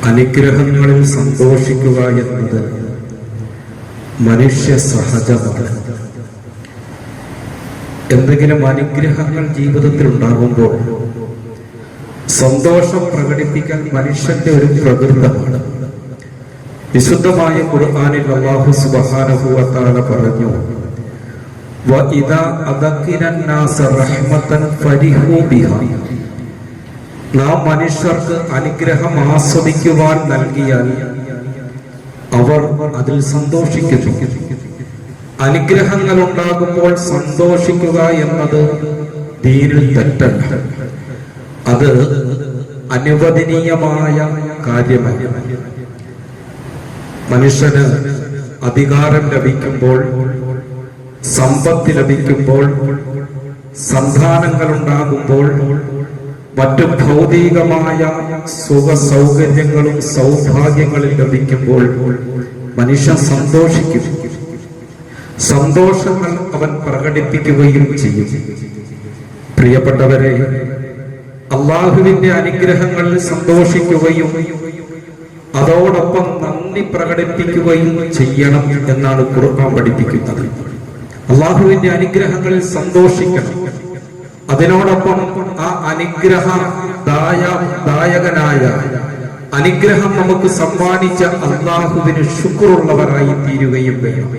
അനുഗ്രഹങ്ങളിൽ സന്തോഷിക്കുക എന്നത് മനുഷ്യ സഹജമാണ്. എന്തെങ്കിലും അനുഗ്രഹങ്ങൾ ജീവിതത്തിൽ ഉണ്ടാകുമ്പോൾ സന്തോഷം പ്രകടിപ്പിക്കാൻ മനുഷ്യന്റെ ഒരു പ്രകൃതമാണ്. വിശുദ്ധമായ ഖുർആനിൽ അല്ലാഹു സുബ്ഹാനഹു വ തആല പറഞ്ഞു, വഇദാ അദഖിറൻ നാസ റഹ്മതൻ ഫരിഹു ബിഹാ. നാം മനുഷ്യർക്ക് അനുഗ്രഹം ആസ്വദിക്കുവാൻ നൽകിയാൽ അവർ അതിൽ സന്തോഷിക്കുന്നു. അനുഗ്രഹങ്ങൾ ഉണ്ടാകുമ്പോൾ സന്തോഷിക്കുക എന്നത് ദീനിൽ തെറ്റല്ല. അത് അനുവദനീയമായ കാര്യമല്ല. മനുഷ്യന് അധികാരം ലഭിക്കുമ്പോൾ, സമ്പത്ത് ലഭിക്കുമ്പോൾ, സന്താനങ്ങൾ ഉണ്ടാകുമ്പോൾ, മറ്റു ഭൗതികമായ സുഖ സൗകര്യങ്ങളും സൗഭാഗ്യങ്ങളും ലഭിക്കുമ്പോൾ മനുഷ്യൻ സന്തോഷിക്കും. സന്തോഷങ്ങൾ അവൻ പ്രകടിപ്പിക്കുകയും ചെയ്യും. പ്രിയപ്പെട്ടവരെ, അള്ളാഹുവിന്റെ അനുഗ്രഹങ്ങളിൽ സന്തോഷിക്കുകയും അതോടൊപ്പം നന്ദി പ്രകടിപ്പിക്കുകയും ചെയ്യണം എന്നാണ് ഖുർആൻ പഠിപ്പിക്കുന്നത്. അള്ളാഹുവിന്റെ അനുഗ്രഹങ്ങളിൽ സന്തോഷിക്കണം. അതിനോടൊപ്പം ആ ദായകനായ അനുഗ്രഹം നമുക്ക് സമ്മാനിച്ച അള്ളാഹുവിന് ശുക്റുള്ളവരായി തീരുകയും വേണം.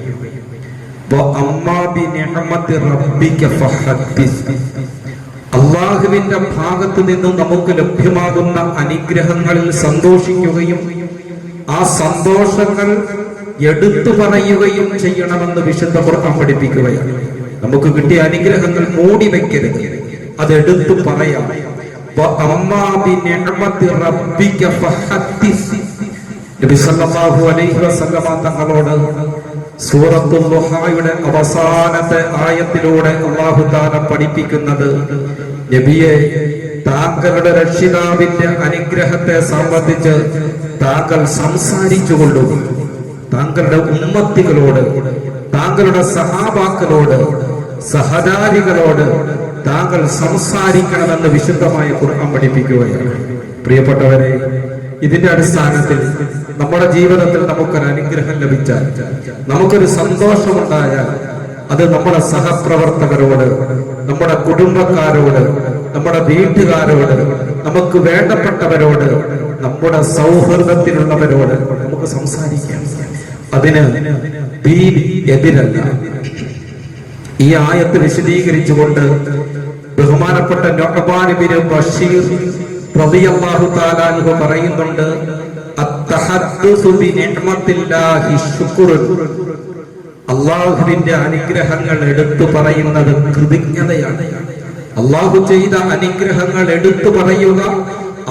അള്ളാഹുവിന്റെ ഭാഗത്ത് നിന്നും നമുക്ക് ലഭ്യമാകുന്ന അനുഗ്രഹങ്ങളിൽ സന്തോഷിക്കുകയും ആ സന്തോഷങ്ങൾ എടുത്തു പറയുകയും ചെയ്യണമെന്ന് വിശുദ്ധ ഖുർആൻ പഠിപ്പിക്കുകയാണ്. നമുക്ക് കിട്ടിയ അനുഗ്രഹങ്ങൾ മൂടി വെക്കരുത്, അത് എടുത്തു പറയാം. നബി സല്ലല്ലാഹു അലൈഹി വസല്ലമ തങ്ങളോട് സൂറത്തുൽ ദുഹായുടെ അവസാനത്തെ ആയത്തിലൂടെ അല്ലാഹു തആല പഠിപ്പിക്കുന്നത്, നബിയെ, താങ്കളുടെ രക്ഷിതാവിന്റെ അനുഗ്രഹത്തെ സംബന്ധിച്ച് താങ്കൾ സംസാരിച്ചുകൊള്ളൂ. താങ്കളുടെ ഉമ്മത്തികളോട്, താങ്കളുടെ സഹാബാക്കളോട്, സഹചാരികളോട് താങ്കൾ സംസാരിക്കണമെന്ന് വിശുദ്ധമായ ഖുർആൻ പഠിപ്പിക്കുകയാണ്. പ്രിയപ്പെട്ടവരെ, ഇതിന്റെ അടിസ്ഥാനത്തിൽ നമ്മുടെ ജീവിതത്തിൽ നമുക്കൊരു അനുഗ്രഹം ലഭിച്ചാൽ, നമുക്കൊരു സന്തോഷമുണ്ടായാൽ, അത് നമ്മുടെ സഹപ്രവർത്തകരോട്, നമ്മുടെ കുടുംബക്കാരോട്, നമ്മുടെ വീട്ടുകാരോട്, നമുക്ക് വേണ്ടപ്പെട്ടവരോട്, നമ്മുടെ സൗഹൃദത്തിലുള്ളവരോട് നമുക്ക് സംസാരിക്കാം. അതിന് ദീൻ എതിരല്ല. ഈ ആയത്ത് വിശദീകരിച്ചുകൊണ്ട് ബഹുമാനപ്പെട്ട നുഅ്മാൻ ഇബ്നു ബശീർ റളിയല്ലാഹു തആല അൻഹു പറയുന്നുണ്ട്, അത്തഹദ്ദുസു ബിനിഅ്മത്തില്ലാഹി ശുക്റുൻ. അല്ലാഹുവിന്റെ അനുഗ്രഹങ്ങൾ എടുത്തു പറയുന്നത് കൃതജ്ഞതയാണ്. അല്ലാഹു ചെയ്ത അനുഗ്രഹങ്ങൾ എടുത്തു പറയുക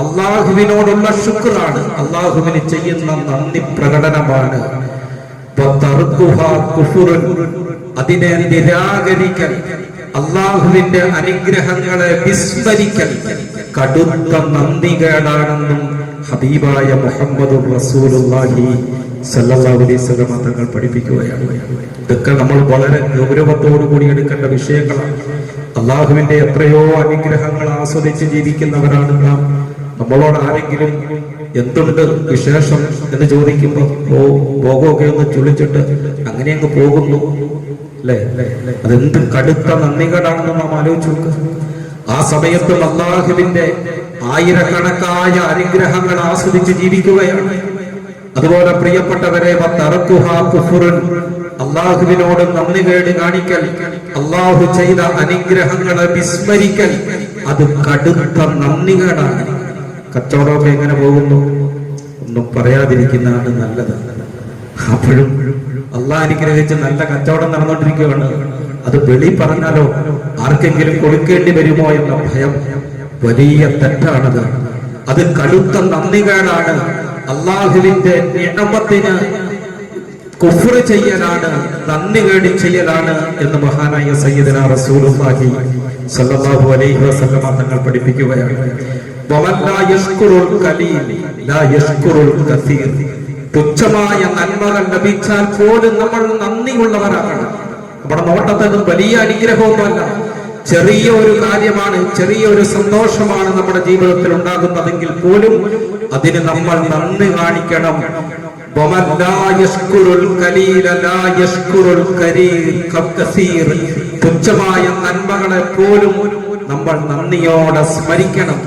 അല്ലാഹുവിനോടുള്ള ശുക്റാണ്, അല്ലാഹുവിന് ചെയ്യുന്ന നന്ദി പ്രകടനമാണ്. അതിനെ നിരാകരിക്കൽ, അള്ളാഹുവിന്റെ അനുഗ്രഹങ്ങളെ വിസ്മരിക്കൽ കടുത്ത നന്ദികേടാണെന്നും ഹബീബായ മുഹമ്മദ് റസൂലുള്ളാഹി സ്വല്ലല്ലാഹു അലൈഹി വസല്ലം തങ്ങൾ പഠിപ്പിക്കുകയാണ്. ഇതൊക്കെ നമ്മൾ വളരെ ഗൗരവത്തോടു കൂടി എടുക്കേണ്ട വിഷയങ്ങളാണ്. അള്ളാഹുവിന്റെ എത്രയോ അനുഗ്രഹങ്ങൾ ആസ്വദിച്ച് ജീവിക്കുന്നവരാണ് നാം. നമ്മളോട് ആരെങ്കിലും എന്തുണ്ട് വിശേഷം എന്ന് ചോദിക്കുമ്പോ ഭോഗമൊക്കെ ഒന്ന് ചുളിച്ചിട്ട് അങ്ങനെ അങ്ങ് പോകുന്നു, അല്ലേ? അതെന്ത് കടുത്ത നന്ദികേടാണെന്ന് നാം ആലോചിച്ചു നോക്കുക. ആ സമയത്ത് അല്ലാഹുവിന്റെ ആയിരക്കണക്കായ അനുഗ്രഹങ്ങൾ ആസ്വദിച്ച് ജീവിക്കുകയാണ്. അതുപോലെ പ്രിയപ്പെട്ടവരെ, അല്ലാഹുവിനോട് നന്ദികേട് കാണിക്കൽ, അല്ലാഹു ചെയ്ത അനുഗ്രഹങ്ങളെ വിസ്മരിക്കൽ, അത് കടുത്ത നന്ദികേടാണ്. കച്ചവടമൊക്കെ എങ്ങനെ പോകുന്നു? ഒന്നും പറയാതിരിക്കുന്നതാണ് നല്ലത്. അപ്പോഴും അള്ളാഹ് അനുഗ്രഹിച്ച് നല്ല കച്ചവടം നടന്നുകൊണ്ടിരിക്കുകയാണ്. അത് വെളി പറഞ്ഞാലോ ആർക്കെങ്കിലും കൊടുക്കേണ്ടി വരുമോ എന്ന ഭയം വലിയ തെറ്റാണത്. അത് കടുത്ത നന്ദികേടാണ്. അള്ളാഹുവിന്റെ നിഅമത്തിന് കുഫ്ർ ചെയ്യലാണ്, നന്ദികേട് ചെയ്യലാണ് എന്ന് മഹാനായ സയ്യിദുനാ റസൂലുള്ളാഹി സ്വല്ലല്ലാഹു അലൈഹി വസല്ലം തങ്ങൾ പഠിപ്പിക്കുകയാണ്. തുച്ഛമായ നന്മകൾ ലഭിച്ചാൽ പോലും നമ്മൾ നന്ദിയുള്ളവരാകണം. നമ്മുടെ നോട്ടത്തിൽ വലിയ അനുഗ്രഹമൊന്നുമല്ല, ചെറിയ ഒരു കാര്യമാണ്, ചെറിയ ഒരു സന്തോഷമാണ് നമ്മുടെ ജീവിതത്തിൽ ഉണ്ടാകുന്നതെങ്കിൽ പോലും അതിന് നമ്മൾ നന്ദി കാണിക്കണം. തുച്ഛമായ നന്മകളെ പോലും നമ്മൾ നന്ദിയോടെ സ്മരിക്കണം.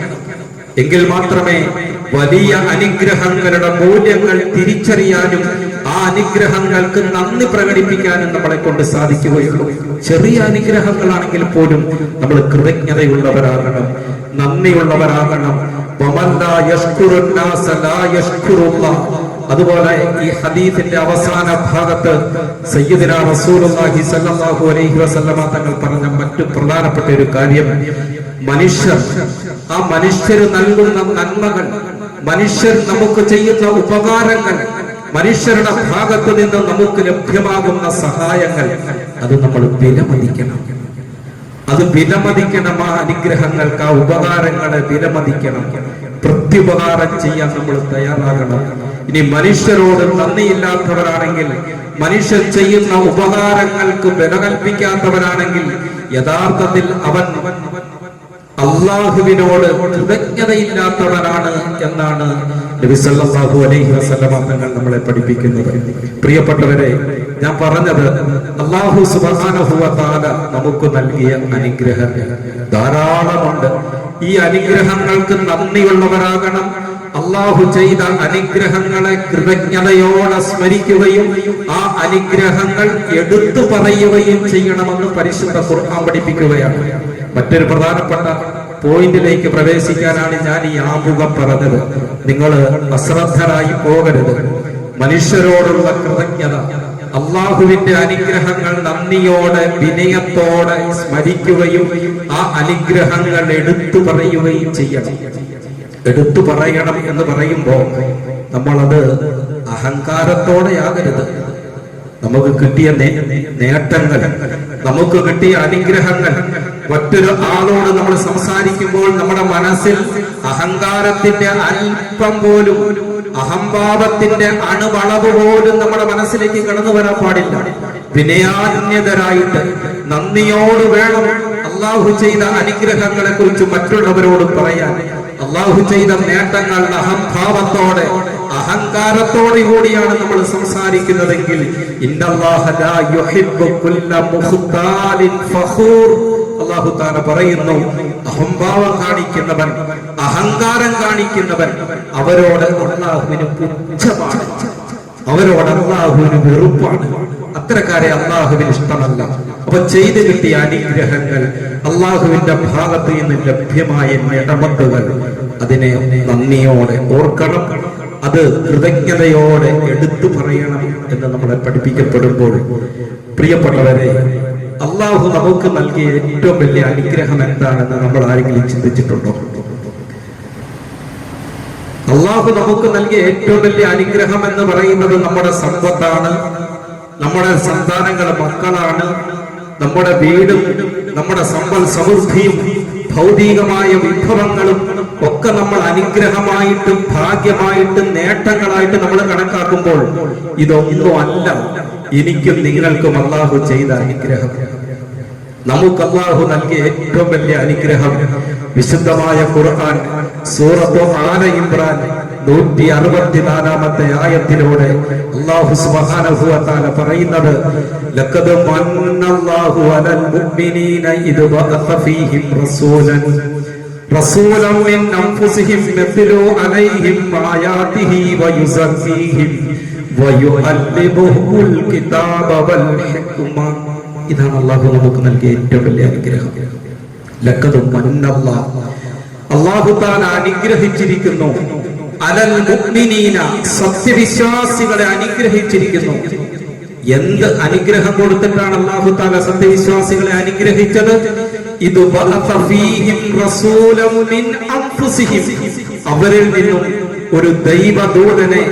എങ്കിൽ മാത്രമേ വലിയ അനുഗ്രഹങ്ങളുടെ മൂല്യങ്ങൾ തിരിച്ചറിയാനും ആ അനുഗ്രഹങ്ങൾക്ക് നന്ദി പ്രകടിപ്പിക്കാനും നമ്മളെ കൊണ്ട് സാധിക്കുകയുള്ളൂ. ചെറിയ അനുഗ്രഹങ്ങളാണെങ്കിൽ പോലും നമ്മൾ കൃതജ്ഞതയുള്ളവരാകണം, നന്ദിയുള്ളവരാകണം. അതുപോലെ ഈ ഹദീസിന്റെ അവസാന ഭാഗത്ത് സയ്യിദുനാ റസൂലുള്ളാഹി സ്വല്ലല്ലാഹു അലൈഹി വസല്ലമ തങ്ങൾ പറഞ്ഞ മറ്റു പ്രധാനപ്പെട്ട ഒരു കാര്യം, ആ മനുഷ്യര് നൽകുന്ന നന്മകൾ, മനുഷ്യർ നമുക്ക് ചെയ്യുന്ന ഉപകാരങ്ങൾ, മനുഷ്യരുടെ ഭാഗത്ത് നിന്ന് നമുക്ക് ലഭ്യമാകുന്ന സഹായങ്ങൾ, അത് നമ്മൾ വിലമതിക്കണം. അത് വിലമതിക്കണം. ആ അനുഗ്രഹങ്ങൾക്ക്, ആ ഉപകാരങ്ങളെ വിലമതിക്കണം. പ്രത്യുപകാരം ചെയ്യാൻ നമ്മൾ തയ്യാറാകണം. ഇനി മനുഷ്യരോട് നന്ദിയില്ലാത്തവരാണെങ്കിൽ, മനുഷ്യർ ചെയ്യുന്ന ഉപകാരങ്ങൾക്ക് വില കൽപ്പിക്കാത്തവരാണെങ്കിൽ, യഥാർത്ഥത്തിൽ അവൻ അള്ളാഹുവിനോട് കൃതജ്ഞതയില്ലാത്തവനാണ് എന്നാണ് നബി സല്ലല്ലാഹു അലൈഹി വസല്ലമ തങ്ങൾ നമ്മളെ പഠിപ്പിക്കുന്നത്. പ്രിയപ്പെട്ടവരെ, ഞാൻ പറഞ്ഞത് അല്ലാഹു സുബ്ഹാനഹു വ തആല നമുക്ക് നൽകിയ അനുഗ്രഹങ്ങൾ ധാരാളമുണ്ട്. ഈ അനുഗ്രഹങ്ങൾക്ക് നന്ദിയുള്ളവരാകണം. അള്ളാഹു ചെയ്ത അനുഗ്രഹങ്ങളെ കൃതജ്ഞതയോടെ സ്മരിക്കുകയും ആ അനുഗ്രഹങ്ങൾ എടുത്തു പറയുകയും ചെയ്യണമെന്ന് പരിശുദ്ധ ഖുർആൻ പഠിപ്പിക്കുകയാണ്. മറ്റൊരു പ്രധാനപ്പെട്ട പോയിന്റിലേക്ക് പ്രവേശിക്കാനാണ് ഞാൻ ഈ ആമുഖം പറഞ്ഞത്. നിങ്ങൾ അശ്രദ്ധരായി പോകരുത്. മനുഷ്യരോടുള്ള കൃതജ്ഞത, അള്ളാഹുവിന്റെ അനുഗ്രഹങ്ങൾ നന്ദിയോടെ വിനയത്തോടെ സ്മരിക്കുകയും ആ അനുഗ്രഹങ്ങൾ എടുത്തു പറയുകയും ചെയ്യണം. എടുത്തു പറയണം എന്ന് പറയുമ്പോൾ നമ്മളത് അഹങ്കാരത്തോടെയാകരുത്. നമുക്ക് കിട്ടിയ നേട്ടങ്ങൾ, നമുക്ക് കിട്ടിയ അനുഗ്രഹങ്ങൾ മറ്റൊരു ആളോട് നമ്മൾ സംസാരിക്കുമ്പോൾ നമ്മുടെ മനസ്സിൽ അഹങ്കാരത്തിന്റെ അല്പം പോലും, അഹംഭാവത്തിന്റെ അണുവളവ് പോലും നമ്മുടെ മനസ്സിലേക്ക് കടന്നു വരാൻ പാടില്ല. വിനയാന്യതരായിട്ട് നന്ദിയോട് വേണം അള്ളാഹു ചെയ്ത അനുഗ്രഹങ്ങളെ കുറിച്ച് മറ്റുള്ളവരോട് പറയാൻ. അള്ളാഹു ചെയ്ത നേട്ടങ്ങൾ അഹംഭാവത്തോടെ, അഹങ്കാരത്തോടെ കൂടിയാണ് നമ്മൾ സംസാരിക്കുന്നതെങ്കിൽ അല്ലാഹു തആല പറയുന്നു, അഹംഭാവം കാണിക്കുന്നവൻ, അഹങ്കാരം കാണിക്കുന്നവൻ, അവരോട് അല്ലാഹുവിന് പുച്ഛമാണ്, അവരോട് അല്ലാഹുവിന് വെറുപ്പാണ്. അത്തരക്കാരെ അല്ലാഹുവിന് ഇഷ്ടമല്ല. അപ്പൊ ചെയ്തു കിട്ടിയ അനുഗ്രഹങ്ങൾ, അല്ലാഹുവിന്റെ ഭാഗത്ത് നിന്ന് ലഭ്യമായ നിഅമത്തുകൾ, അതിനെ നന്ദിയോടെ ഓർക്കണം. അത് കൃതജ്ഞതയോടെ എടുത്തു പറയണം എന്ന് നമ്മളെ പഠിപ്പിക്കപ്പെടുമ്പോൾ, പ്രിയപ്പെട്ടവരെ, അള്ളാഹു നമുക്ക് നൽകിയ ഏറ്റവും വലിയ അനുഗ്രഹം എന്താണെന്ന് നമ്മൾ ആരെങ്കിലും ചിന്തിച്ചിട്ടുണ്ടോ? അള്ളാഹു നമുക്ക് നൽകിയ ഏറ്റവും വലിയ അനുഗ്രഹം എന്ന് പറയുന്നത് നമ്മുടെ സമ്പത്താണ്, നമ്മുടെ സന്താനങ്ങൾ, മക്കളാണ്, നമ്മുടെ വീടും, നമ്മുടെ സമ്പൽ സമൃദ്ധിയും ഭൗതികമായ വിഭവങ്ങളും ഒക്കെ നമ്മൾ അനുഗ്രഹമായിട്ടും ഭാഗ്യമായിട്ടും നേട്ടങ്ങളായിട്ട് നമ്മൾ കണക്കാക്കുമ്പോൾ ഇതൊന്നും അല്ല എനിക്കും നിങ്ങൾക്കും അള്ളാഹു ചെയ്ത അനുഗ്രഹം. നമുക്ക് അള്ളാഹു നൽകിയ ഏറ്റവും വലിയ അനുഗ്രഹം വിശുദ്ധമായ ഖുർആൻ സൂറത്ത് ആല ഇംറാൻ 164-ാമത്തെ ആയത്തിലൂടെ അല്ലാഹു സുബ്ഹാനഹു വ തആല പറയുന്നത്, ലഖദ് മന്നല്ലാഹു അലൽ മുഅ്മിനീന ഇദ് ബഅസ ഫീഹിം റസൂലൻ മിൻ അൻഫുസിഹിം യത്ലൂ അലൈഹിം ആയാതിഹി വയുസക്കീഹിം വയുഅല്ലിമുഹുൽ കിതാബ വൽ ഹിക്മ. ഇതാണ് അല്ലാഹു നമുക്ക് നൽകിയ ഏറ്റവും വലിയ അനുഗ്രഹം. ലഖദ് മന്നല്ലാഹു, അല്ലാഹു തആല അനുഗ്രഹിച്ചിരിക്കുന്നു, അലൽ മുഅ്മിനീന, സത്യവിശ്വാസികളെ അനുഗ്രഹിച്ചിരിക്കുന്നു. എന്ത് അനുഗ്രഹം കൊടുത്തിട്ടാണ് അല്ലാഹു തആല സത്യവിശ്വാസികളെ അനുഗ്രഹിച്ചത്? ഇത് ബഅസ ഫീഹിം റസൂലൻ മിൻ അൻഫുസിഹിം, അവരിൽ നിന്നും ഒരു ദൈവദൂതനെ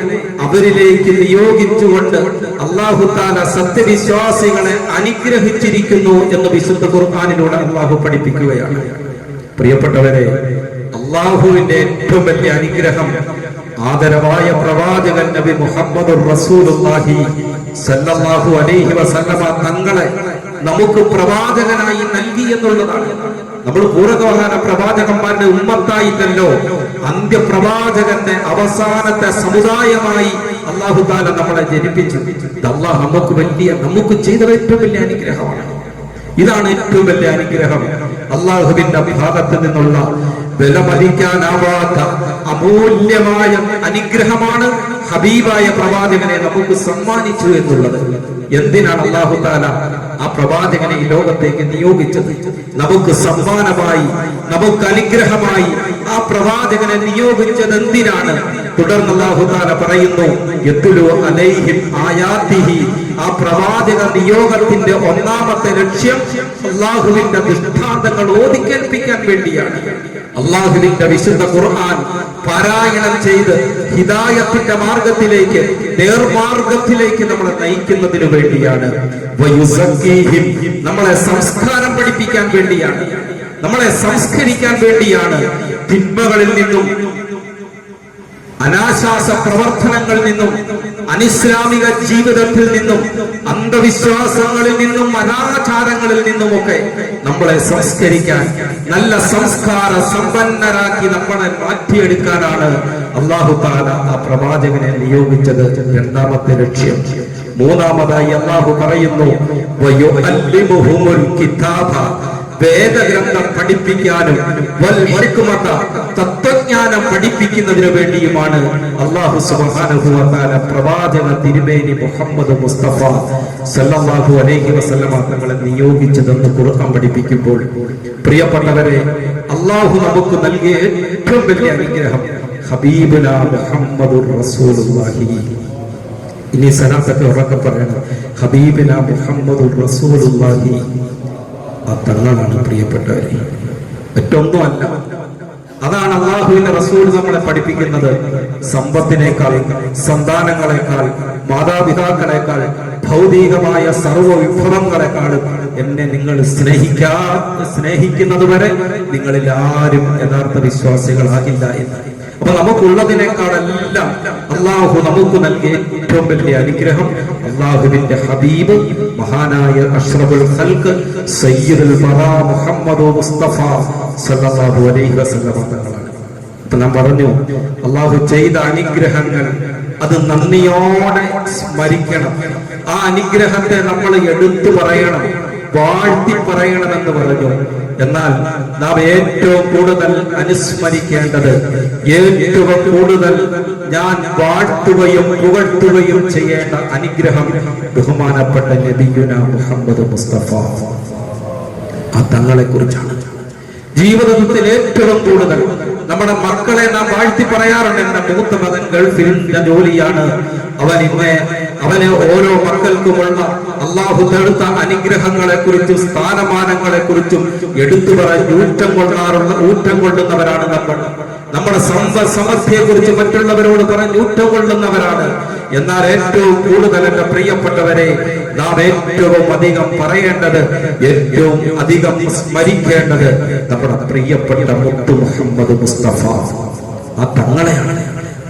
അവരിലേക്ക് നിയോഗിച്ചുകൊണ്ട് അല്ലാഹു തആല സത്യവിശ്വാസികളെ അനുഗ്രഹിച്ചിരിക്കുന്നു എന്ന് വിശുദ്ധ ഖുർആനിലൂടെ അല്ലാഹു പഠിപ്പിക്കുകയാണ്. പ്രിയപ്പെട്ടവരെ, അല്ലാഹുവിന്റെ ഏറ്റവും വലിയ അനുഗ്രഹം ആദരവായ പ്രവാചകൻ നബി മുഹമ്മദുർ റസൂലുള്ളാഹി സല്ലല്ലാഹു അലൈഹി വസല്ലമ തങ്ങളെ നമുക്ക് പ്രവാചകനായി നൽകി എന്നുള്ളതാണ്. നമ്മൾ പൂർവകാല പ്രവാചകന്മാരുടെ ഉമ്മത്തായിട്ടല്ലോ, അന്ത്യപ്രവാചകന്റെ അവസാനത്തെ സമുദായമായി അല്ലാഹു തആല നമ്മളെ ജനിപ്പിച്ചു. അല്ലാഹ് നമുക്ക് ചെയ്ത ഏറ്റവും വലിയ അനുഗ്രഹമാണ്. ഇതാണ് ഏറ്റവും വലിയ അനുഗ്രഹം. അള്ളാഹുവിന്റെ ഭാഗത്ത് നിന്നുള്ള വിലമതിക്കാനാവാത്ത അമൂല്യമായ അനുഗ്രഹമാണ് ഹബീബായ പ്രവാചകനെ നമുക്ക് സമ്മാനിച്ചു എന്നുള്ളത്. എന്തിനാണ് അല്ലാഹു തആല ആ പ്രവാചകനെ ഈ ലോകത്തേക്ക് നിയോഗിച്ചത്? നമുക്ക് സമ്മാനമായി, നമുക്ക് അനുഗ്രഹമായി ആ പ്രവാചകനെ നിയോഗിച്ചത് എന്തിനാണ്? തുടർന്ന് അല്ലാഹു തആല പറയുന്നു, യത്ലു അലൈഹിം ആയാതിഹി. ആ പ്രവാചക നിയോഗത്തിന്റെ ഒന്നാമത്തെ ലക്ഷ്യം അല്ലാഹുവിന്റെ ദൃഷ്ടാന്തങ്ങൾ ഓതിക്കേൽപ്പിക്കാൻ വേണ്ടിയാണ്. അല്ലാഹുവിന്റെ വിശുദ്ധ ഖുർആൻ പാരായണം ചെയ്ത് ഹിദായത്തിന്റെ മാർഗത്തിലേക്ക്, നേർമാർഗത്തിലേക്ക് നമ്മളെ നയിക്കുന്നതിന് വേണ്ടിയാണ്. വയുസക്കീഹിം, നമ്മളെ സംസ്കാരം പഠിപ്പിക്കാൻ വേണ്ടിയാണ്, നമ്മളെ സംസ്കരിക്കാൻ വേണ്ടിയാണ്. തിന്മകളിൽ നിന്നും, അനാശാസ പ്രവർത്തനങ്ങളിൽ നിന്നും, അനിസ്ലാമിക ജീവിതത്തിൽ നിന്നും, അന്ധവിശ്വാസങ്ങളിൽ നിന്നും, അനാചാരങ്ങളിൽ നിന്നുമൊക്കെ നമ്മളെ സംസ്കരിക്കാൻ, നല്ല സംസ്കാര സമ്പന്നരാക്കി നമ്മളെ മാറ്റിയെടുക്കാനാണ് അല്ലാഹു തആല ആ പ്രവാചകനെ നിയോഗിച്ചത്. രണ്ടാമത്തെ ലക്ഷ്യം. മൂന്നാമതായി അല്ലാഹു പറയുന്നു, വയുഅല്ലിമുഹുൽ കിതാബ, വേദഗ്രന്ഥം പഠിപ്പിക്കാനും, വൽ ഹിക്മത, തത്വജ്ഞാനം പഠിപ്പിക്കുന്നതിനു വേണ്ടിയുമാണ് അല്ലാഹു സുബ്ഹാനഹു വ തആല പ്രവാചക തിരുമേനി മുഹമ്മദ് മുസ്തഫ സല്ലല്ലാഹു അലൈഹി വസല്ലമ തങ്ങളെ നിയോഗിച്ചതെന്ന് ഖുർആൻ പഠിപ്പിക്കുമ്പോൾ, പ്രിയപ്പെട്ടവരെ, അല്ലാഹു നമുക്ക് നൽകിയ ഏറ്റവും വലിയ അനുഗ്രഹം ഹബീബുനാ മുഹമ്മദുർ റസൂലുള്ളാഹി. ഇനി സലാത്തൊക്കെ ഉറക്കെ പറയണം, ഹബീബുനാ മുഹമ്മദുർ റസൂലുള്ളാഹി. ആ തങ്ങളാണ് പ്രിയപ്പെട്ടവരെ, മറ്റൊന്നുമല്ല. അതാണ് അല്ലാഹുവിന്റെ റസൂൽ നമ്മളെ പഠിപ്പിക്കുന്നത്. സമ്പത്തിനേക്കാൾ, സന്താനങ്ങളെക്കാൾ, മാതാപിതാക്കളെക്കാൾ, ഭൗതികമായ സർവ്വ വിഭവങ്ങളെക്കാളും എന്നെ നിങ്ങൾ സ്നേഹിക്കുന്നത് വരെ നിങ്ങളിൽ ആരും യഥാർത്ഥ വിശ്വാസികളാകില്ല എന്ന്. അപ്പൊ നമുക്കുള്ളതിനേക്കാളെല്ലാം അല്ലാഹു നമുക്ക് നൽകിയ ഏറ്റവും വലിയ അനുഗ്രഹം അല്ലാഹുവിന്റെ ഹബീബ്, മഹാനായ അഷ്റഫുൽ ഖൽഖ് സയ്യിദുൽ വറാ മുഹമ്മദ് മുസ്തഫ സല്ലല്ലാഹു അലൈഹി വസല്ലം തങ്ങളാണ്. അപ്പൊ ഞാൻ പറഞ്ഞു, അല്ലാഹു ചെയ്ത അനുഗ്രഹങ്ങൾ അത് നന്ദിയോടെ സ്മരിക്കണം. ആ അനുഗ്രഹത്തെ നമ്മൾ എടുത്തു പറയണം, വാഴ്ത്തി പറയണമെന്ന് പറഞ്ഞു. എന്നാൽ നാം ഏറ്റവും കൂടുതൽ അനുസ്മരിക്കേണ്ടത്, ഏറ്റവും കൂടുതൽ ഞാൻ വാഴ്ത്തുകയും പുകഴ്ത്തുകയും ചെയ്യേണ്ട അനുഗ്രഹം ബഹുമാനപ്പെട്ട നബിയുനാ മുഹമ്മദ് മുസ്തഫ ആ തങ്ങളെ കുറിച്ചാണ്. ജീവിതത്തിൽ ഏറ്റവും കൂടുതൽ നമ്മുടെ മക്കളെ നാം വാഴ്ത്തി പറയാറുണ്ട്. എന്റെ മൂത്ത മകൻ ഗൾഫിൽ ജോലിയാണ്, അവന് ഓരോ മക്കൾക്കുമുള്ള അല്ലാഹു തടുത്ത അനുഗ്രഹങ്ങളെ കുറിച്ചും സ്ഥാനമാനങ്ങളെ കുറിച്ചും എടുത്തു പറഞ്ഞ് ഊറ്റം കൊള്ളുന്നവരാണ് നമ്മൾ. നമ്മുടെ സമൃദ്ധിയെ കുറിച്ച് മറ്റുള്ളവരോട് പറഞ്ഞ് ഊറ്റം കൊള്ളുന്നവരാണ്. എന്നാൽ ഏറ്റവും കൂടുതൽ എന്റെ പ്രിയപ്പെട്ടവരെ, നാം ഏറ്റവും അധികം പറയേണ്ടത്, ഏറ്റവും അധികം സ്മരിക്കേണ്ടത് നമ്മുടെ പ്രിയപ്പെട്ട മുത്തു മുഹമ്മദ് മുസ്തഫ ആ തങ്ങളെയാണ്.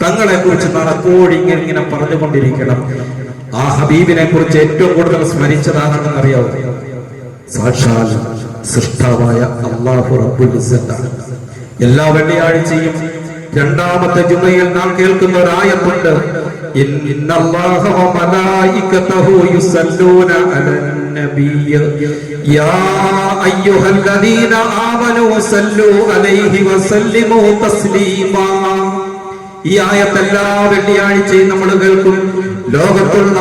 തങ്ങളെ കുറിച്ച് നാളെപ്പോഴും ഇങ്ങനെ പറഞ്ഞുകൊണ്ടിരിക്കണം. ആ ഹബീബിനെ കുറിച്ച് ഏറ്റവും കൂടുതൽ സ്മരിച്ചതാണെന്ന് അറിയാവൂ? സാക്ഷാൽ സൃഷ്ടാവായ അല്ലാഹു റബ്ബുൽ ഇസ്സത്താണ്. എല്ലാ വെള്ളിയാഴ്ചയും രണ്ടാമത്തെ ജുമയിൽ നാം കേൾക്കുന്ന ഒരു ആയത്തുണ്ട്, ഇന്നല്ലാഹ വ മലായികതഹു യുസല്ലൂന അലൻ നബിയ്യ യാ അയ്യുഹല്ലദീന ആമനൂ സല്ലൂ അലൈഹി വസല്ലിമൂ തസ്ലീമാ. ഈ ആയത്ത് എല്ലാ വെള്ളിയാഴ്ചയും നമ്മൾ കേൾക്കും. ലോകത്തുള്ള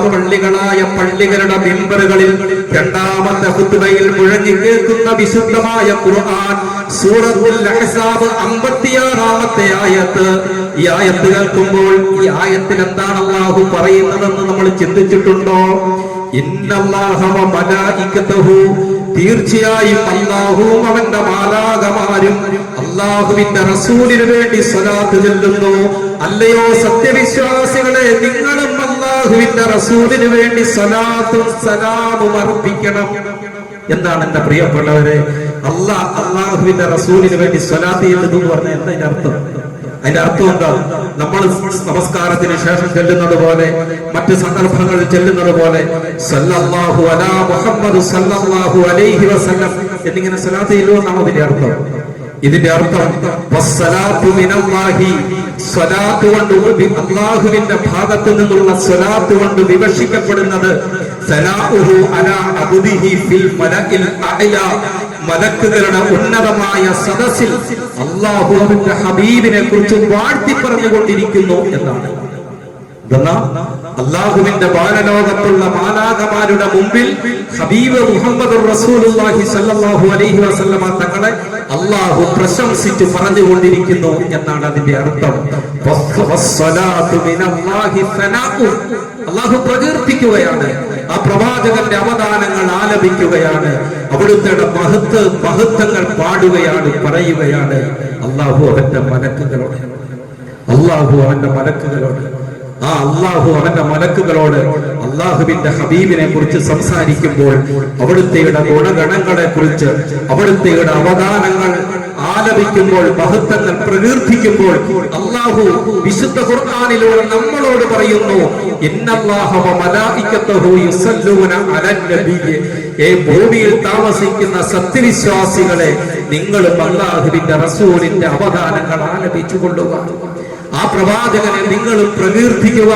പള്ളികളുടെ മിമ്പറുകളിൽ രണ്ടാമത്തെ ഖുത്ബയിൽ മുഴങ്ങി കേൾക്കുന്ന വിശുദ്ധമായ ഖുർആൻ സൂറത്തുൽ അഹ്സാബ് 56-ാമത്തെ ആയത്ത്. ഈ ആയത്ത് കേൾക്കുമ്പോൾ ഈ ആയത്തിൽ എന്താണ് അല്ലാഹു പറയുന്നതെന്ന് നമ്മൾ ചിന്തിച്ചിട്ടുണ്ടോ? ഇന്നല്ലാഹ വ മലായികതഹു, തീർച്ചയായും അല്ലാഹുവും അവന്റെ മാലാഖമാരും അല്ലാഹുവിന്റെ റസൂലിന് വേണ്ടി സ്വലാത്ത് ചൊല്ലുന്നു. അല്ലയോ സത്യവിശ്വാസികളെ, നിങ്ങളും അല്ലാഹുവിന്റെ റസൂലിന് വേണ്ടി സ്വലാത്തും സലാമും അർപ്പിക്കണം. എന്താണ് എന്റെ പ്രിയപ്പെട്ടവരെ, അല്ലാഹുവിന്റെ റസൂലിന് വേണ്ടി സ്വലാത്ത് ചെയ്യുന്നത് എന്ന് പറഞ്ഞാൽ എന്താ അർത്ഥം? അതിന്റെ അർത്ഥം എന്താ? നമ്മൾ നമസ്കാരത്തിന് ശേഷം ചെല്ലുന്നത് പോലെ, മറ്റു സന്ദർഭങ്ങളിൽ ചെല്ലുന്നത് പോലെ സല്ലല്ലാഹു അലാ മുഹമ്മദ് സല്ലല്ലാഹു അലൈഹി വസല്ലം എന്നിങ്ങനെ സ്വലാത്ത് ചെല്ലുമെന്നാണ് ഇതിന്റെ അർത്ഥം. ഇതിന്റെ അർത്ഥം വസ്സലാത്തു മിനല്ലാഹി, സ്വലാത്ത് കൊണ്ട് അല്ലാഹുവിന്റെ ഭാഗത്തു നിന്നുള്ള സ്വലാത്ത് കൊണ്ട് വിവക്ഷിക്കപ്പെടുന്നത് സലാഉഹു അലാ അബ്ദിഹി ഫിൽ മലഇൽ അഅ്ലാ, മലക്കുകളുടെ ഉന്നതമായ സദസ്സിൽ അല്ലാഹുവിന്റെ ഹബീബിനെ കുറിച്ച് വാഴ്ത്തി പറഞ്ഞുകൊണ്ടിരിക്കുന്നു എന്നാണ്. അല്ലാഹുവിന്റെ ബാലലോകത്തുള്ള മാലാഖമാരുടെ മുമ്പിൽ ഹബീബ് മുഹമ്മദ് റസൂലുള്ളാഹി സ്വല്ലല്ലാഹു അലൈഹി വസല്ലമ തങ്ങളെ അല്ലാഹു പ്രശംസിച്ച് പറഞ്ഞുകൊണ്ടിരിക്കുന്നു എന്നാണ് അതിന്റെ അർത്ഥം. അല്ലാഹു പ്രകീർത്തിക്കുകയാണ്, ആ പ്രവാചകന്റെ അവദാനങ്ങൾ ആലപിക്കുകയാണ്, അവിടുത്തെ മഹത്വങ്ങൾ പാടുകയാണ്, പറയുകയാണ്. അല്ലാഹു അവന്റെ മലക്കുകളോട്, അല്ലാഹു അവന്റെ മലക്കുകളോട്, ആ അല്ലാഹു അവന്റെ മലക്കുകളോട് അല്ലാഹുവിന്റെ ഹബീബിനെ കുറിച്ച് സംസാരിക്കുമ്പോൾ, അവിടുത്തെയുടെ ഗുണഗണങ്ങളെ കുറിച്ച്, അവിടുത്തെയുടെ അവദാനങ്ങൾ ആലപിക്കുമ്പോൾ, മഹത്വങ്ങൾ പ്രകീർത്തിക്കുമ്പോൾ അല്ലാഹു വിശുദ്ധ ഖുർആനിലൂടെ നമ്മളോട് പറയുന്നു, ഇന്നല്ലാഹ വ മലായികത്തുഹു യുസല്ലൂന അലൻ നബിയ്യ, ഭൂമിയിൽ താമസിക്കുന്ന സത്യവിശ്വാസികളെ നിങ്ങളും അല്ലാഹുവിന്റെ റസൂലിന്റെ അവദാനങ്ങൾ ആലപിച്ചു കൊള്ളുക, ആ പ്രവാചകനെ നിങ്ങൾ പ്രകീർത്തിക്കുക,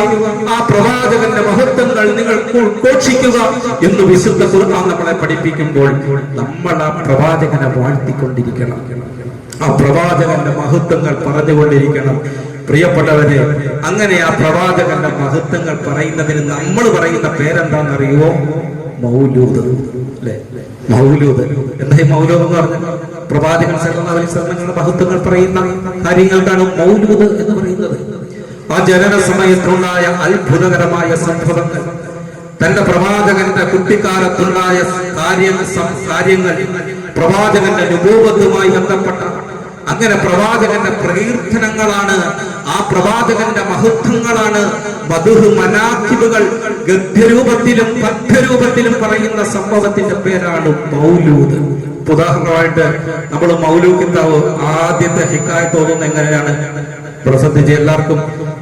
ആ പ്രവാചകന്റെ മഹത്വങ്ങൾ നിങ്ങൾ ഘോഷിക്കുക എന്ന് വിശുദ്ധ ഖുർആൻ നമ്മളെ പഠിപ്പിക്കുമ്പോൾ നമ്മൾ ആ പ്രവാചകനെ വാഴ്ത്തിക്കൊണ്ടിരിക്കണം, ആ പ്രവാചകന്റെ മഹത്വങ്ങൾ പറഞ്ഞുകൊണ്ടിരിക്കണം. പ്രിയപ്പെട്ടവരെ, അങ്ങനെ ആ പ്രവാചകന്റെ മഹത്വങ്ങൾ പറയുന്നതിന് നമ്മൾ പറയുന്ന പേരെന്താണെന്നറിയുമോ? മൗലൂദ്. അല്ലെ? മൗലൂദ്. എന്താ ഈ മൗലൂദ് എന്ന് പറഞ്ഞാൽ? പ്രവാചകൻ സല്ലല്ലാഹു അലൈഹി വസല്ലമയുടെ മഹത്വങ്ങൾ പറയുന്ന കാര്യങ്ങൾക്കാണ് മൗലൂദ് എന്ന് പറയുന്നത്. ആ ജനന സമയത്തുണ്ടായ അത്ഭുതകരമായ സംഭവങ്ങൾ, തന്റെ പ്രവാചകന്റെ കുട്ടിക്കാലത്തുണ്ടായ കാര്യങ്ങൾ, പ്രവാചകന്റെ നുബൂവത്തുമായി ബന്ധപ്പെട്ട അങ്ങനെ പ്രവാചകന്റെ പ്രകീർത്തനങ്ങളാണ്, ആ പ്രവാചകന്റെ മഹത്വങ്ങളാണ്, മദ്ഹ് മനാഖിബുകൾ ഗദ്യരൂപത്തിലും പദ്യരൂപത്തിലും പറയുന്ന സംഭവത്തിന്റെ പേരാണ് മൗലൂദ്. ഉദാഹരണമായിട്ട് നമ്മൾ മൗലൂദ് കിതാബ് ആദ്യത്തെ ഹിക്കായത്ത് ഓതുന്നത് എങ്ങനെയാണ്? പ്രസംഗിച്ച് എല്ലാവർക്കും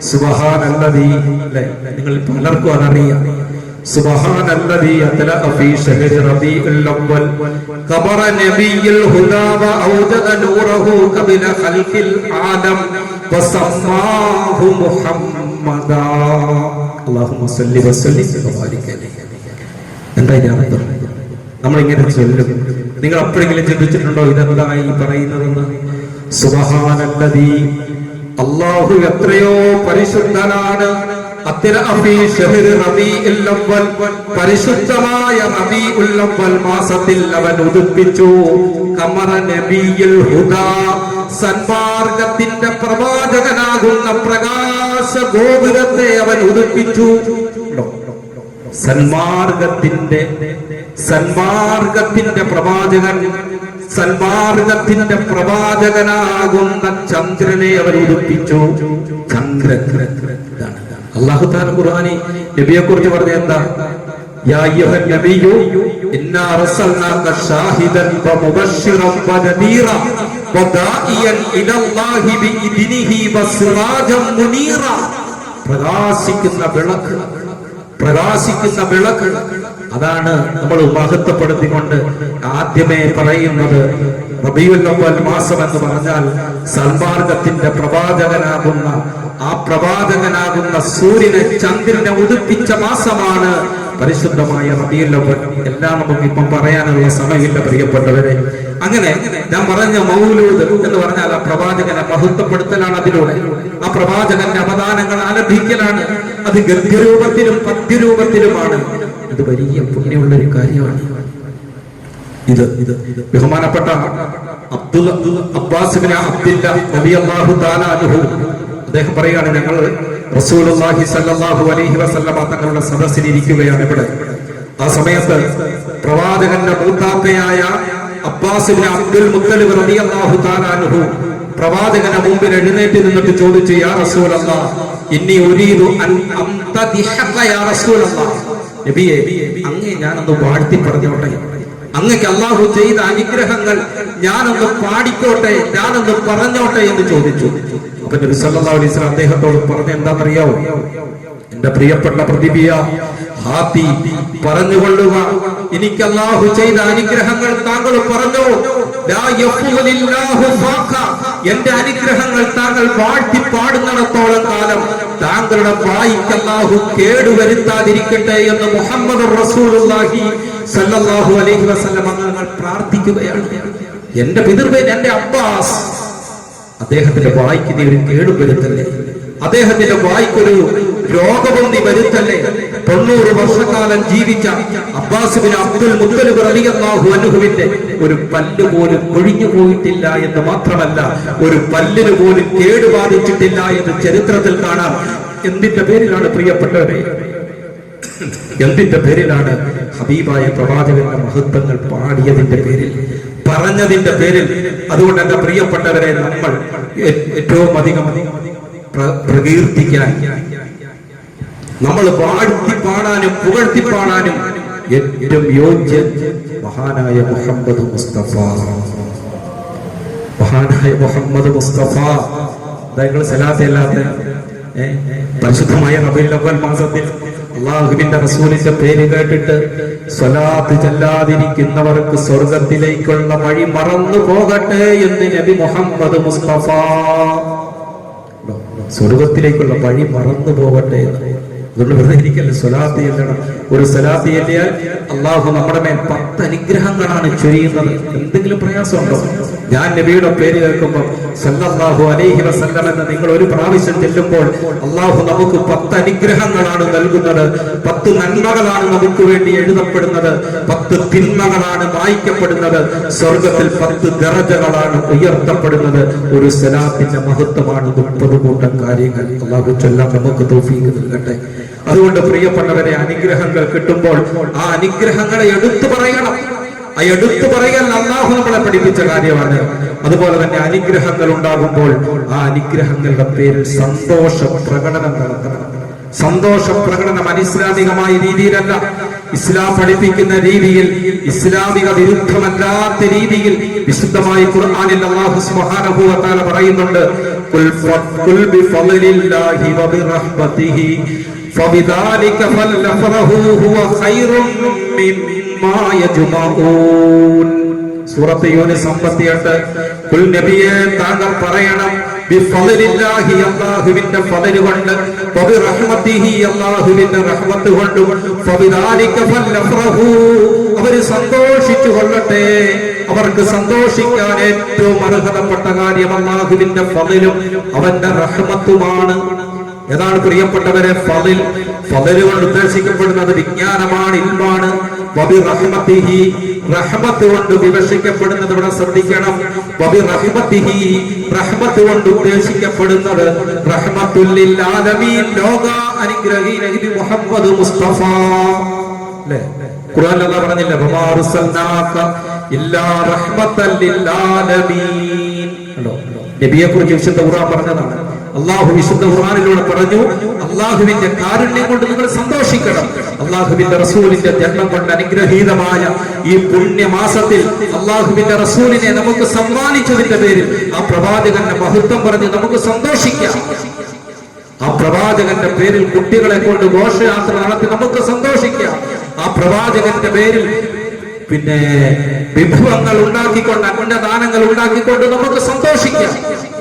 സുബ്ഹാനല്ലദീ, അല്ലേ? നിങ്ങൾ പലർക്കും അതറിയാം. സുബ്ഹാനല്ലദീ അത്ലഅ ഫീ ശഹരി റബീഉൽ അവ്വൽ ഖബറ നബിയ്യുൽ ഹുദാ വ ഔജദ നൂറഹു ഖബല ഖൽഖിൽ ആലം വസമ്മാഹു മുഹമ്മദാ അല്ലാഹുമ്മ സ്വല്ലി വസല്ലിം വബാരിക് അലൈഹി. എന്താ ഇതിനർത്ഥം? നമ്മളിങ്ങനെ ചൊല്ലും. നിങ്ങൾ അപ്പോഴെങ്കിലും ചിന്തിച്ചിട്ടുണ്ടോ ഇതെന്താണ് ഈ പറയുന്നതെന്ന്? സുബ്ഹാനല്ലദീ, അല്ലാഹു എത്രയോ പരിശുദ്ധനാണ്. പരിശുദ്ധമായ റബീഉൽ അവ്വൽ മാസത്തിൽ അവൻ ഉദിപ്പിച്ചു. ഖമറ നബിയുൽ ഹുദാ, സന്മാർഗത്തിന്റെ പ്രവാചകനാകുന്ന പ്രകാശ ഗോപുരത്തെ അവൻ ഉദിപ്പിച്ചു. സന്മാർഗത്തിന്റെ പ്രവാചകൻ, സന്മാർഗത്തിന്റെ പ്രവാചകനാകുന്ന ചന്ദ്രനെ അവർ ഉദിപ്പിച്ചു. ചന്ദ്രൻ. അല്ലാഹു തആല ഖുർആനിൽ നബിയെ കുറിച്ച് പറഞ്ഞ എന്താ? യാ അയ്യുഹൻ നബിയ്യു ഇന്നാ അർസൽനാക ഷാഹിദൻ വമുബശ്ശിറൻ വനദീറ വദാഇയൻ ഇലല്ലാഹി ബിഇദ്നിഹി വസിറാജൻ മുനീറ. പ്രകാശിക്കുന്ന വിളക്ക്, പ്രകാശിക്കുന്ന വിളക്ക്. അതാണ് നമ്മൾ മഹത്വപ്പെടുത്തിക്കൊണ്ട് ആദ്യമേ പറയുന്നത്. റബീഉൽ അവ്വൽ മാസം എന്ന് പറഞ്ഞാൽ സന്മാർഗത്തിന്റെ പ്രവാചകനാകുന്ന, ആ പ്രവാചകനാകുന്ന സൂര്യനെ ചന്ദ്രനെ ഉദിപ്പിച്ച മാസമാണ് പരിശുദ്ധമായ റബീഉൽ അവ്വൽ. എല്ലാം നമുക്ക് ഇപ്പം പറയാനുള്ള സമയമില്ല പ്രിയപ്പെട്ടവരെ. അങ്ങനെ ഞാൻ പറഞ്ഞ മൗലൂദ് എന്ന് പറഞ്ഞാൽ ആ പ്രവാചകനെ മഹത്വപ്പെടുത്തലാണ്. അതിലൂടെ ആ പ്രവാചകന്റെ അവദാനങ്ങൾ ആലപിക്കലാണ്. അത് ഗദ്യരൂപത്തിലും പദ്യരൂപത്തിലുമാണ്. ഇത് വലിയ പുണ്യമുള്ള ഒരു കാര്യമാണ്. ഇത് ബഹുമാനപ്പെട്ട അബ്ബാസ് ഇബ്നു അബ്ദില്ല റളിയല്ലാഹു തആല അൻഹു അദ്ദേഹം പറയുകയാണ്, ഞങ്ങൾ റസൂലുള്ളാഹി സ്വല്ലല്ലാഹു അലൈഹി വസല്ലമ തങ്ങളുടെ സദസ്സിൽ ഇരിക്കുകയാണ് ഇവിടെ. ആ സമയത്ത് പ്രവാചകന്റെ മൂത്താപ്പയായ അബ്ബാസ് ഇബ്നു അബ്ദുൽ മുത്തലിബ് റളിയല്ലാഹു തആല അൻഹു പ്രവാചകന്റെ മുമ്പിൽ എഴുന്നേറ്റ് നിന്നിട്ട് ചോദിച്ചു, യാ റസൂലല്ലാഹ് ഇന്നി ഉരീദു അൻ അംതദിഹക യാ റസൂലല്ലാഹ്, നബിയേ അങ്ങേ ഞാനൊന്ന് വാഴ്ത്തി പറഞ്ഞോട്ടെ, അങ്ങക്ക് അല്ലാഹു ചെയ്ത അനുഗ്രഹങ്ങൾ ഞാനൊന്ന് പാടിക്കോട്ടെ, ഞാനൊന്ന് പറഞ്ഞോട്ടെ എന്ന് ചോദിച്ചു. അപ്പൊ നബി സല്ലല്ലാഹു അലൈഹി വസല്ലം അദ്ദേഹത്തോട് പറഞ്ഞ എന്താണെന്നറിയാവോ? എന്റെ പ്രിയപ്പെട്ട പ്രതിഭയ ഹാത്തി, പറഞ്ഞുകൊള്ളുക, എനിക്ക് അല്ലാഹു ചെയ്ത അനുഗ്രഹങ്ങൾ താങ്കൾ പറഞ്ഞു. എന്റെ അനുഗ്രഹങ്ങൾ താങ്കൾ വാഴ്ത്തി പാടുന്നിടത്തോളം കാലം താങ്കളുടെ വായിക്ക് അല്ലാഹു കേടുവരുത്താതിരിക്കട്ടെ എന്ന് മുഹമ്മദ് റസൂലുള്ളാഹി സല്ലല്ലാഹു അലൈഹി വസല്ലം തങ്ങൾ പ്രാർത്ഥിക്കുകയാണ്. എന്റെ പിതൃവ്യൻ എന്റെ അബ്ബാസ്, അദ്ദേഹത്തിന്റെ വായിക്ക് നീ ഒരു കേടുവരുത്തല്ലേ, അദ്ദേഹത്തിന്റെ വായിക്കൊരു രോഗവും നീ വരുത്തല്ലേ. 90 വർഷക്കാലം ജീവിച്ച അബ്ബാസ് ബിൻ അബ്ദുൽ മുത്തലിബ് റളിയല്ലാഹു അൻഹുവിന്റെ ഒരു പല്ല് പോലും കൊഴിഞ്ഞു പോയിട്ടില്ല എന്ന് മാത്രമല്ല, ഒരു പല്ലിന് പോലും കേടുബാധിച്ചിട്ടില്ല എന്ന് ചരിത്രത്തിൽ കാണാം. എന്തിന്റെ പേരിലാണ് പ്രിയപ്പെട്ടവരെ? എന്തിന്റെ പേരിലാണ്? ഹബീബായ പ്രവാചകന്റെ മഹത്വങ്ങൾ പാടിയതിന്റെ പേരിൽ, പറഞ്ഞതിന്റെ പേരിൽ. അതുകൊണ്ട് എന്റെ പ്രിയപ്പെട്ടവരെ, നമ്മൾ ഏറ്റവും അധികം പ്രകീർത്തിക്കാൻ, നമ്മൾ വാഴ്ത്തി പാടാനും പുകഴ്ത്തി പാടാനും ഏറ്റവും യോഗ്യൻ മഹാനായ മുഹമ്മദ് മുസ്തഫ. മഹാനായ മുഹമ്മദ് മുസ്തഫ. നിങ്ങൾ സലാത്ത് അല്ലാത്ത പരിശുദ്ധമായ റബീഉൽ അവ്വൽ മാസത്തിൽ അല്ലാഹുവിന്റെ റസൂലിന്റെ പേര് കേട്ടിട്ട് സ്വലാത്ത് ചൊല്ലാതിരിക്കുന്നവർക്ക് സ്വർഗത്തിലേക്കുള്ള വഴി മറന്നു പോകട്ടെ എന്ന് നബി മുഹമ്മദ് മുസ്തഫ. സ്വർഗത്തിലേക്കുള്ള വഴി മറന്നു പോകട്ടെ എന്ന്. അതുകൊണ്ട് വെറുതെ ഇരിക്കല്ലേ, സ്വലാത്ത് ചെല്ലണം. ഒരു സ്വലാത്ത് ചെല്ലിയാൽ അള്ളാഹു നമ്മുടെ മേൽ 10 അനുഗ്രഹങ്ങളാണ് ചൊരിയുന്നത്. എന്തെങ്കിലും പ്രയാസമുണ്ടോ? ഞാൻ നബിയുടെ പേര് കേൾക്കുമ്പോൾ സല്ലല്ലാഹു അലൈഹി വസല്ലം എന്ന് നിങ്ങൾ ഒരു പ്രാവശ്യം ചെല്ലുമ്പോൾ അള്ളാഹു നമുക്ക് 10 അനുഗ്രഹങ്ങളാണ് നൽകുന്നത്. 10 നന്മകളാണ് നമുക്ക് വേണ്ടി എഴുതപ്പെടുന്നത്. 10 തിന്മകളാണ് മായ്ക്കപ്പെടുന്നത്. സ്വർഗത്തിൽ 10 ദറജകളാണ് ഉയർത്തപ്പെടുന്നത്. ഒരു സ്വലാത്തിന്റെ മഹത്വമാണ് 30 കൂട്ടം കാര്യങ്ങൾ. അള്ളാഹു ചൊല്ലാൻ നമുക്ക് തൗഫീഖ് നൽകട്ടെ. അതുകൊണ്ട് പ്രിയപ്പെട്ടവരെ, അനുഗ്രഹങ്ങൾ കിട്ടുമ്പോൾ ആ അനുഗ്രഹങ്ങളെ എടുത്തു പറയണം. ആ എടുത്തു പറയാൻ അല്ലാഹു നമ്മളെ പഠിപ്പിച്ച കാര്യമാണ്. അതുപോലെ തന്നെ അനുഗ്രഹങ്ങൾ ഉണ്ടാകുമ്പോൾ ആ അനുഗ്രഹങ്ങളുടെ പേരിൽ സന്തോഷ പ്രകടനം നടത്തണം. സന്തോഷ പ്രകടനം അനിസ്ലാമികമായ രീതിയിലല്ല, ഇസ്ലാം പഠിപ്പിക്കുന്ന രീതിയിൽ, ഇസ്ലാമിക വിരുദ്ധമല്ലാത്ത രീതിയിൽ വിശുദ്ധമായ ഖുർആനിൽ അല്ലാഹു സുബ്ഹാനഹു വ തആല പറയുന്നുണ്ട്, ഖുൽ ബിഫളില്ലാഹി വ ബിറഹ്മതിഹി ഫബിദാലിക ഫൽഫറഹു ഹുവ ഖൈറും മിമ്മാ യജ്മഊൻ. സൂറത്ത് യൂനുസ് 58. ഖുൽ നബിയേ, താങ്കൾ പറയണം, ബിഫളില്ലാഹി, അല്ലാഹുവിന്റെ ഫളൽ കൊണ്ട്, വബിറഹ്മതിഹി, അല്ലാഹുവിന്റെ റഹ്മത്ത് കൊണ്ട്, ഫബിദാലിക ഫൽഫറഹു, അവർ സന്തോഷിച്ചു കൊള്ളട്ടെ. അവർക്ക് സന്തോഷിക്കാൻ ഏറ്റവും അർഹതപ്പെട്ട കാര്യം അല്ലാഹുവിന്റെ ഫളലും അവന്റെ റഹ്മത്തുമാണ്. ഏതാണ് പ്രിയപ്പെട്ടവരെ ഫളിൽ? ഫളിൽ കൊണ്ട് ഉദ്ദേശിക്കപ്പെടുന്നത് വിജ്ഞാനമാണ്, ഇൽമാണ്. വബിറഹ്മതിഹി, റഹ്മത്ത് കൊണ്ട് വിവക്ഷിക്കപ്പെടുന്നത്, ഇവിടെ ശ്രദ്ധിക്കണം, വബിറഹ്മതിഹി, റഹ്മത്ത് കൊണ്ട് ഉദ്ദേശിക്കപ്പെടുന്നത് റഹ്മത്തുൽ ലിൽ ആലമീൻ, ലോക അനുഗ്രഹീന നബി മുഹമ്മദ് മുസ്തഫ. അല്ലേ? ഖുർആനിൽ അല്ലാഹു പറഞ്ഞില്ല, വമാ അർസൽനാക ഇല്ലാ റഹ്മത്തൽ ലിൽ ആലമീൻ. നബിയെ കുറിച്ച് വിശുദ്ധ ഖുർആൻ പറഞ്ഞതാണ്. അള്ളാഹു വിശുദ്ധ ഖുർആനിലൂടെ പറഞ്ഞു, അള്ളാഹുവിന്റെ കാരുണ്യം കൊണ്ട് നിങ്ങൾ സന്തോഷിക്കണം. അള്ളാഹുവിന്റെ റസൂലിന്റെ ജന്മം കൊണ്ട് അനുഗ്രഹീതമായ ഈ പുണ്യമാസത്തിൽ അള്ളാഹുവിന്റെ റസൂലിനെ നമുക്ക് സമ്മാനിച്ചതിന്റെ പേരിൽ ആ പ്രവാചകന്റെ മഹത്വം പറഞ്ഞ് നമുക്ക് സന്തോഷിക്കാം. ആ പ്രവാചകന്റെ പേരിൽ കുട്ടികളെ കൊണ്ട് ഘോഷയാത്ര നടത്തി നമുക്ക് സന്തോഷിക്കാം. ആ പ്രവാചകന്റെ പേരിൽ പിന്നെ വിഭവങ്ങൾ ഉണ്ടാക്കിക്കൊണ്ട്, അന്നദാനങ്ങൾ ഉണ്ടാക്കിക്കൊണ്ട് നമുക്ക് സന്തോഷിക്കാം.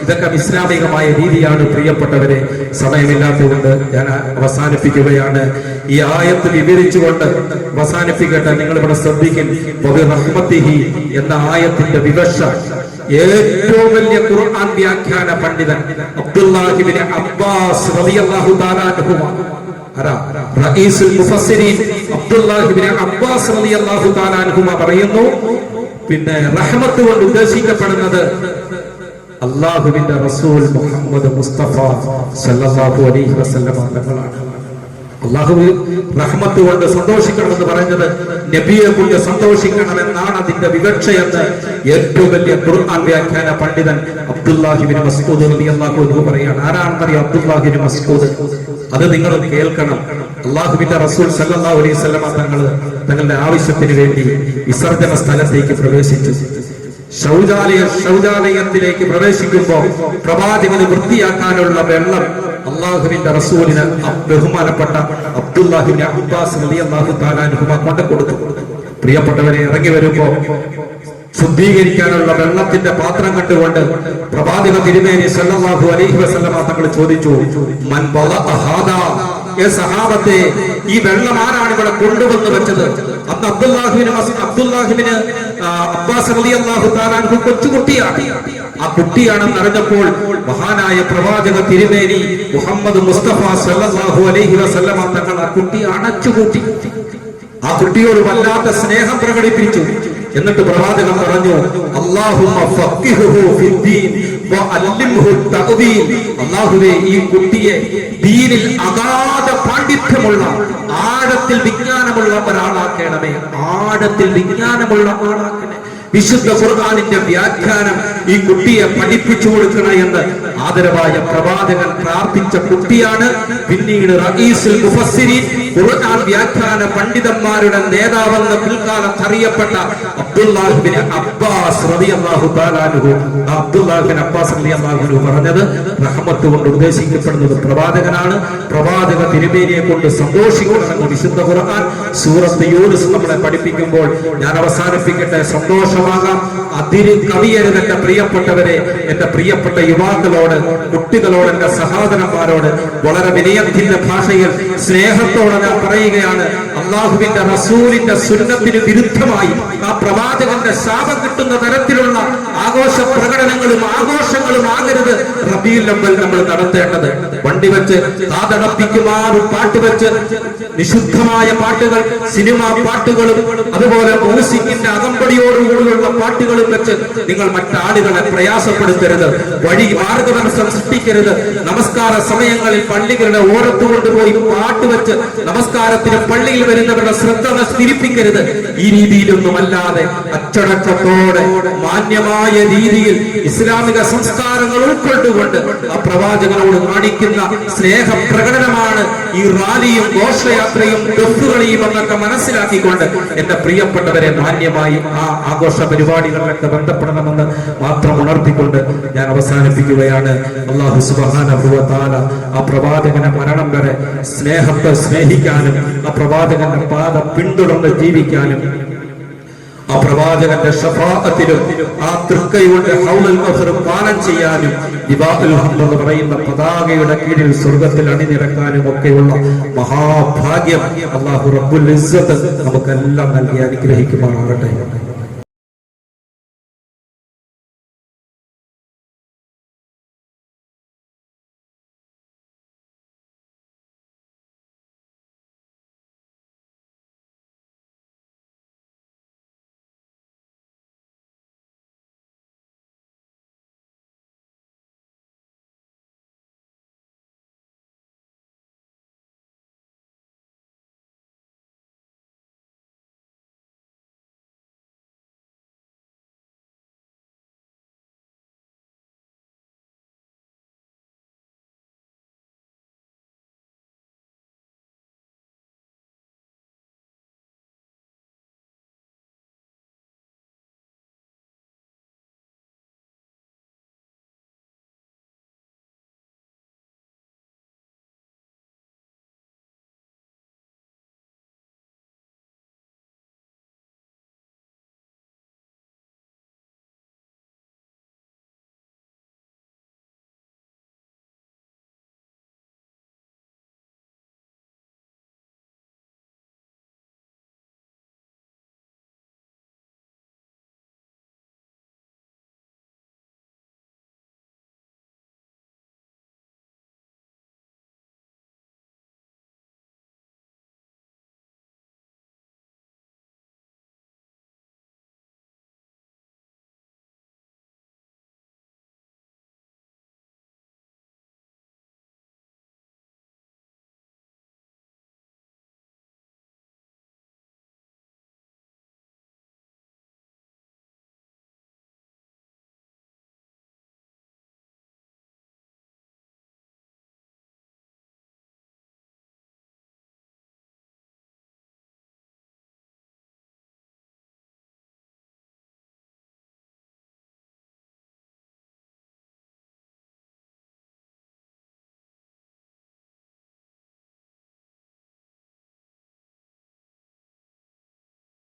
ഇതൊക്കെ ഇസ്ലാമികമായ രീതിയാണ്. പ്രിയപ്പെട്ടവരെ, സമയമില്ലാത്തതുകൊണ്ട് ഞാൻ അവസാനിപ്പിക്കുകയാണ്. ഈ ആയത്ത് വിവരിച്ചുകൊണ്ട് അവസാനിപ്പിക്കട്ടെ. നിങ്ങൾ ഇവിടെ ശ്രദ്ധിക്കും, വബിറഹ്മതിഹി എന്ന ആയത്തിന്റെ വിവക്ഷ ഏറ്റവും വലിയ ഖുർആൻ വ്യാഖ്യാന പണ്ഡിതൻ അബ്ദുല്ലാഹി ഇബ്നു അബ്ബാസ് റളിയല്ലാഹു തആല അൻഹു, റഈസുൽ മുഫസ്സിരീൻ അബ്ദുല്ലാഹി ഇബ്നു അബ്ബാസ് റളിയല്ലാഹു തആല അൻഹു പറയുന്നു, പിന്നെ റഹ്മത്ത് കൊണ്ട് ഉദ്ദേശിക്കപ്പെടുന്നത് അല്ലാഹുവിന്റെ റസൂൽ മുഹമ്മദ് മുസ്തഫ സല്ലല്ലാഹു അലൈഹി വസല്ലം തങ്ങളാണ്. അല്ലാഹു റഹ്മത്ത് കൊണ്ട് സന്തോഷിക്കണമെന്ന് പറഞ്ഞത് നബിയെ കൊണ്ട് സന്തോഷിക്കണമെന്നാണ് അതിന്റെ വിവക്ഷയെന്ന് ഏറ്റവും വലിയ ഖുർആൻ വ്യാഖ്യാന പണ്ഡിതൻ അബ്ദുല്ലാഹി ഇബ്നു മസ്ഊദ് റളിയല്ലാഹു അൻഹു പറയാണ്. ആരാണെന്നറിയോ? അബ്ദുല്ലാഹി ഇബ്നു മസ്ഊദ്. അത് നിങ്ങൾ കേൾക്കണം. അല്ലാഹുവിന്റെ റസൂൽ സല്ലല്ലാഹു അലൈഹി വസല്ലം തങ്ങളുടെ ആവശ്യത്തിന് വേണ്ടി വിസർജന സ്ഥലത്തേക്ക് പ്രവേശിച്ചു. ശൗചാലയത്തിലേക്ക് പ്രവേശിക്കുമ്പോൾ പ്രവാചകന് വൃത്തിയാക്കാനുള്ള വെള്ളം അള്ളാഹുവിന്റെ റസൂലിന് ബഹുമാനപ്പെട്ട അബ്ദുല്ലാഹിബ്നു അബ്ബാസ് റളിയല്ലാഹു തആല അൻഹു കൊണ്ട് കൊടുത്തു. പ്രിയപ്പെട്ടവരെ, ഇറങ്ങി വരുമ്പോ ശുദ്ധീകരിക്കാനുള്ള വെള്ളത്തിന്റെ പാത്രം കണ്ടുകൊണ്ട് പ്രവാചക തിരുമേനി സല്ലല്ലാഹു അലൈഹി വസല്ലമ തങ്ങൾ ചോദിച്ചു, മൻ ബലഅ ഹാദാ, ഏ സഹാബത്തെ, ഈ വെള്ളം ആരാണ് ഇവിടെ കൊണ്ടുവന്ന് വെച്ചത്? അന്ന് അബ്ദുല്ലാഹിബ്നു അബ്ബാസ് റളിയല്ലാഹു തആല അൻഹു കൊച്ചുകുട്ടിയാണ്. ആ കുട്ടിയാണെന്ന് അറിഞ്ഞപ്പോൾ മഹാനായ പ്രവാചക തിരുമേനി മുഹമ്മദ് മുസ്തഫ സല്ലല്ലാഹു അലൈഹി വസല്ലമ തങ്ങൾ ആ കുട്ടിയെ അണച്ചുകൂട്ടി. ആ കുട്ടിയോട് വല്ലാത്ത സ്നേഹം പ്രകടിപ്പിച്ചു. എന്നിട്ട് പ്രവാചകൻ പറഞ്ഞു, അല്ലാഹുമ്മ ഫഖിഹുഹു ഫിദ്ദീൻ വഅല്ലിംഹു തഅ്വീൽ. അല്ലാഹുവേ, ഈ കുട്ടിയെ ദീനിൽ അഗാധ പാണ്ഡിത്യമുള്ള, ആഴത്തിൽ വിജ്ഞാനമുള്ള ഒരാളാക്കണമേ, ആഴത്തിൽ വിജ്ഞാനമുള്ള ആളാക്കണേ. വിശുദ്ധ ഖുർആനിന്റെ വ്യാഖ്യാനം ഈ കുട്ടിയെ പഠിപ്പിച്ചു കൊടുക്കണം എന്ന് ആദരവായ പ്രവാചകൻ പ്രാർത്ഥിച്ച കുട്ടിയാണ് പിന്നീട് റഈസുൽ മുഫസ്സിരീൻ, ഖുർആൻ വ്യാഖ്യാന പണ്ഡിതന്മാരുടെ നേതാവെന്ന് പിൽക്കാലത്ത് അറിയപ്പെട്ട അബ്ദുല്ലാഹിബ്നു അബ്ബാസ് റളിയല്ലാഹു തആല അൻഹു. അബ്ദുല്ലാഹിബ്നു അബ്ബാസ് റളിയല്ലാഹു അൻഹു പറഞ്ഞത്, റഹ്മത്ത് കൊണ്ട് ഉദ്ദേശിക്കപ്പെടുന്നത് പ്രവാചകനാണ്. പ്രവാചക തിരുമേനിയെ കൊണ്ട് സന്തോഷിക്കണമെന്ന് വിശുദ്ധ ഖുർആൻ സൂറത്ത് യൂനുസ് നമ്മളെ പഠിപ്പിക്കുമ്പോൾ ഞാൻ അവസാനിപ്പിക്കട്ടെ. സന്തോഷമാകാം, അതിര് കവിയരുത് എന്റെ പ്രിയപ്പെട്ടവരെ, എന്റെ പ്രിയപ്പെട്ട യുവാക്കളോട്, കുട്ടികളോട്, എന്റെ സഹോദരന്മാരോട് വളരെ വിനയത്തിന്റെ ഭാഷയിൽ സ്നേഹത്തോടെ ഞാൻ പറയുകയാണ്, അള്ളാഹുവിന്റെ റസൂലിന്റെ സുന്നത്തിന് വിരുദ്ധമായി ആ പ്രവാചകന്റെ ശാപം കിട്ടുന്ന തരത്തിലുള്ള ആഘോഷ പ്രകടനങ്ങളും ആഘോഷങ്ങളും ആകരുത് റബീഉൽ അവ്വൽ നമ്മൾ നടത്തേണ്ടത്. വണ്ടി വെച്ച് താതടപ്പിക്കുമാറും പാട്ട് വെച്ച് നിശുദ്ധമായ പാട്ടുകൾ, സിനിമാ പാട്ടുകളും അതുപോലെ മ്യൂസിക്കിന്റെ അകമ്പടിയോടുകൂടിയുള്ള പാട്ടുകളും വെച്ച് നിങ്ങൾ മറ്റാളുകളെ പ്രയാസപ്പെടുത്തരുത്, വഴി മാർഗതടസ്സം സൃഷ്ടിക്കരുത്. നമസ്കാര സമയങ്ങളിൽ പള്ളികളുടെ ഓരത്ത് കൊണ്ടുപോയി പാട്ട് വെച്ച് നമസ്കാരത്തിന് പള്ളിയിൽ വരുന്നവരുടെ ശ്രദ്ധ തിരിപ്പിക്കരുത്. ഈ രീതിയിലൊന്നുമല്ലാതെ അച്ചടക്കത്തോടെ മാന്യമായ രീതിയിൽ ഇസ്ലാമിക സംസ്കാരങ്ങൾ ഉൾക്കൊണ്ടുകൊണ്ട് ആ പ്രവാചകനോട് കാണിക്കുന്ന സ്നേഹ പ്രകടനമാണ് ഈ റാലിയും ഘോഷയാത്രയും ദഫുകളിയും എന്നൊക്കെ മനസ്സിലാക്കിക്കൊണ്ട് എന്റെ പ്രിയപ്പെട്ടവരെ മാന്യമായി ആ ആഘോഷ പരിപാടികളിലൊക്കെ ബന്ധപ്പെടണമെന്ന് മാത്രം ഉണർത്തിക്കൊണ്ട് ഞാൻ അവസാനിപ്പിക്കുകയാണ്. അല്ലാഹു സുബ്ഹാനഹു വ തആല ആ പ്രവാചകനെ മരണം വരെ സ്നേഹത്തെ സ്നേഹിക്കാനും ആ പ്രവാചകന്റെ പാത പിന്തുടർന്ന് ജീവിക്കാനും ആ പ്രവാചകന്റെ ശഫാഅത്തിലും ആ തൃക്കൈകൊണ്ട് ഹൗലുൽ കൗസർ പാനം ചെയ്യാനും ദിവാഉൽ ഹംദ് എന്ന് പറയുന്ന പതാകയുടെ കീഴിൽ സ്വർഗ്ഗത്തിൽ അണിനിരക്കാനും ഒക്കെയുള്ള മഹാഭാഗ്യം അല്ലാഹു റബ്ബുൽ ഇസ്സത്ത് നമുക്കെല്ലാം നൽകി അനുഗ്രഹിക്കുമാറാകട്ടെ.